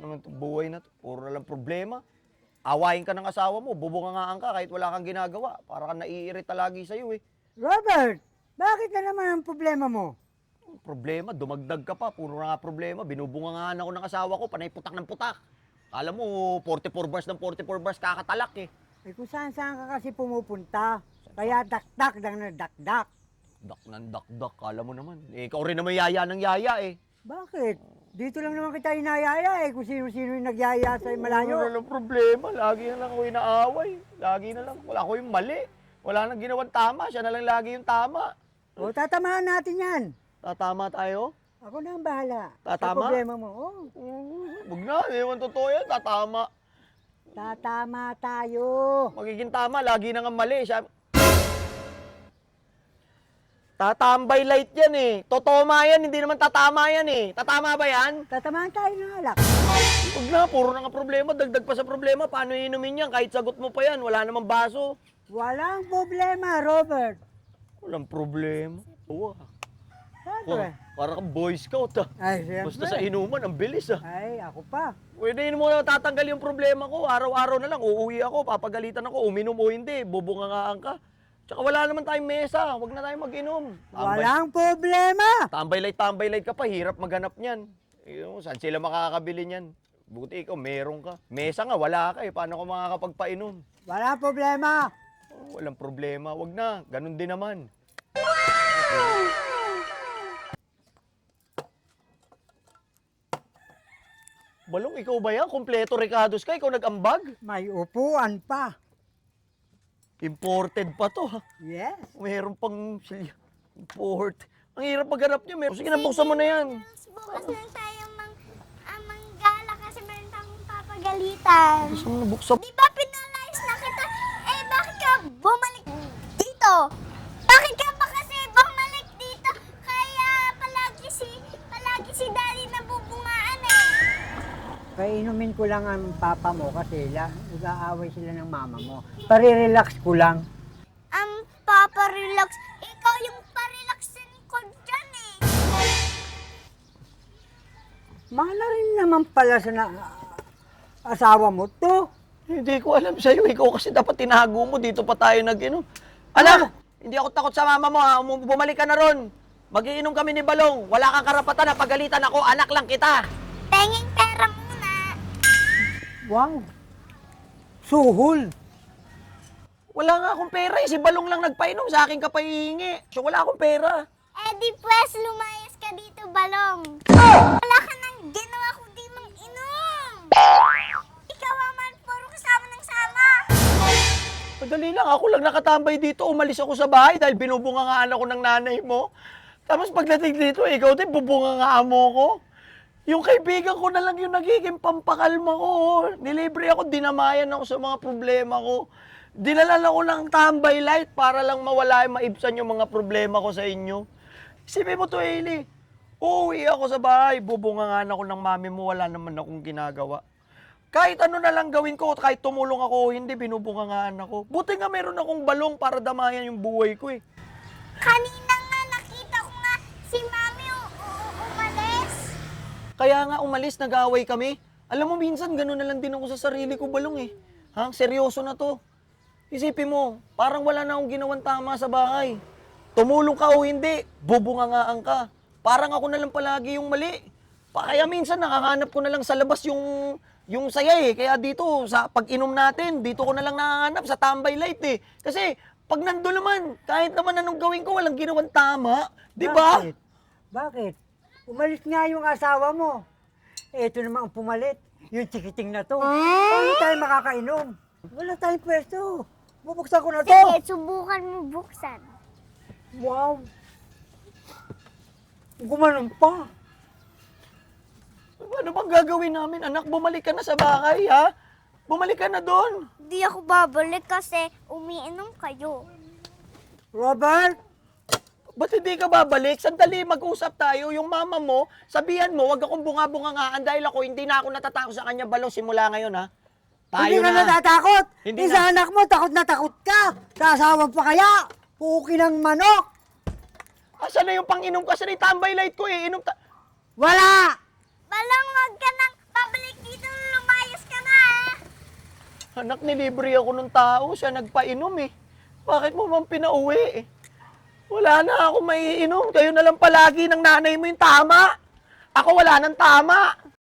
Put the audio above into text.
naman itong buhay na to. Puro na lang problema. Awayin ka ng asawa mo, bubungangaan ka kahit wala kang ginagawa. Para kang naiirita lagi sa'yo eh. Robert, bakit na naman ang problema mo? Problema, dumagdag ka pa. Puro na nga problema. Binubungangaan ako ng asawa ko, panay putak ng putak. Alam mo, 44 bars ng 44 bars kakatalak eh. Eh kung saan-saan ka kasi pumupunta. Kaya dakdak ng dakdak. Dak ng dakdak, kala mo naman. Eh, ikaw rin naman yaya ng yaya eh. Bakit? Dito lang naman kita inayaya kung sino-sino yung nagyaya sa malayo. Wala lang problema. Lagi na lang ako inaaway. Lagi na lang. Wala ako yung mali. Wala nang ginawang tama. Siya na lang lagi yung tama. O tatamaan natin yan. Tatama tayo? Ako na ang bahala. Tatama? Sa problema mo. Oh, Huwag na. Hindi naman totoo yan. Tatama. tatama tayo. Magiging tama. Lagi na nga mali. Siya... Tatambay light yan eh. Totoma yan. Hindi naman tatama yan eh. Tatama ba yan? Tatamaan tayo ng alak. Huwag na. Puro na nga problema. Dagdag pa sa problema. Paano inumin yan? Kahit sagot mo pa yan. Wala namang baso. Walang problema, Robert. Walang problema. Oo ah. Siyempre. Para kang Boy Scout ah. Ay, siyempre. Basta sa inuman, ang bilis ah. Ay, ako pa. Pwede mo na tatanggal yung problema ko. Araw-araw na lang, uuwi ako, papagalitan ako, uminom o hindi, bubungangaan ka. Tsaka wala naman tayong mesa, huwag na tayong mag-inom. Walang problema. Tambay light ka pa, hirap maghanap niyan. Saan sila makakabili niyan? Buti ikaw, meron ka. Mesa nga, wala ka eh. Paano ko makakapagpainom? Walang problema. Oh, walang problema, wag na. Ganun din naman. Balong, ikaw ba yan? Kompleto Ricardos ka? Ikaw nag-ambag? May upuan pa. Imported pa to ha. Yes. Meron pang import. Ang hirap maghanap niya. Meron. Sige na, buksan mo na yan. Bukas lang tayo manggala kasi meron tayong papagalitan. Gusto mo na buksan. Di ba pinalayas na kita? Eh, bakit ka bumalik dito? Bakit ka ba kasi bumalik dito? Kaya palagi si daddy nabubungaan eh. Painumin ko lang ang papa mo kasi nag-aaway sila ng mama mo. Pare-relax ko lang. Ang papa-relax. Ikaw yung parelaxin ko dyan eh. Mahal na rin naman pala sa asawa mo to. Hindi ko alam sa'yo. Ikaw kasi dapat tinago mo. Dito pa tayo nag-inom. Anak! Hindi ako takot sa mama mo ha. Bumalik ka na ron. Mag-iinom kami ni Balong. Wala kang karapatan na pagalitan ako. Anak lang kita. Penging pera muna. Wow. Suhol. Wala nga akong pera eh. Si Balong lang nagpainom. Sa akin ka pa hihingi. So wala akong pera. Eh di pues, lumayas ka dito, Balong. Wala ka nang ginawa kundi mang inom. Ikaw man, puro kasama ng sama. Madali lang. Ako lang nakatambay dito. Umalis ako sa bahay dahil binubungangaan ako ng nanay mo. Tapos pagdating dito, ikaw din bubungangaan mo ko. Yung kaibigan ko na lang yung nagiging pampakalma ko. Nilibre ako, dinamayan ako sa mga problema ko. Dinala ako ng tambay light para lang mawala, maibsan yung mga problema ko sa inyo. Isipin mo to, Hailey. Uuwi ako sa bahay, bubungangaan ako ng mami mo, wala naman akong ginagawa. Kahit ano na lang gawin ko, kahit tumulong ako o hindi, binubungangaan ako. Buti nga meron akong balong para damayan yung buhay ko eh. Kanina nga nakita ko nga si Mami umalis. Kaya nga umalis, nag-aaway kami. Alam mo, minsan gano'n na lang din ako sa sarili ko, Balong eh. Ha? Seryoso na to. Isipin mo, parang wala na akong ginawang tama sa bahay. Tumulong ka o hindi, bubungangaan ka. Parang ako na lang palagi yung mali. Kaya minsan nakahanap ko na lang sa labas yung saya eh. Kaya dito, sa pag-inom natin, dito ko na lang nakahanap sa tambay light eh. Kasi pag nandun naman, kahit naman anong gawin ko, walang ginawang tama. Di ba? Bakit? Bakit? Umalis nga yung asawa mo. Ito naman ang pumalit. Yung chikiting na to. Paano tayo makakainom? Wala tayong pwesto. Bubuksan ko na to. Sige, subukan mo buksan. Wow. Gumanon pa. Ano bang gagawin namin, anak? Bumalik ka na sa bahay, ha? Bumalik ka na doon. Di ako babalik kasi umiinom kayo. Robert, Ba't hindi ka babalik? Sandali, mag-usap tayo. Yung mama mo, sabihan mo, wag akong bunga-bungangaan dahil ako hindi na ako natatakot sa kanya, Balong, simula ngayon, ha? Tayo hindi ka na. natatakot. Hindi Sa na. anak mo, takot na takot ka. Sa asawa pa kaya. Puki ng manok. Asan na yung pang-inom kasi ni tambay light ko, eh. Wala. Balong, wag ka nang babalik dito Anak, nilibre ako ng tao. Siya nagpainom eh. Bakit mo man pinauwi? Wala na ako maiinom. Kayo na lang palagi ng nanay mo yung tama. Ako wala nang tama.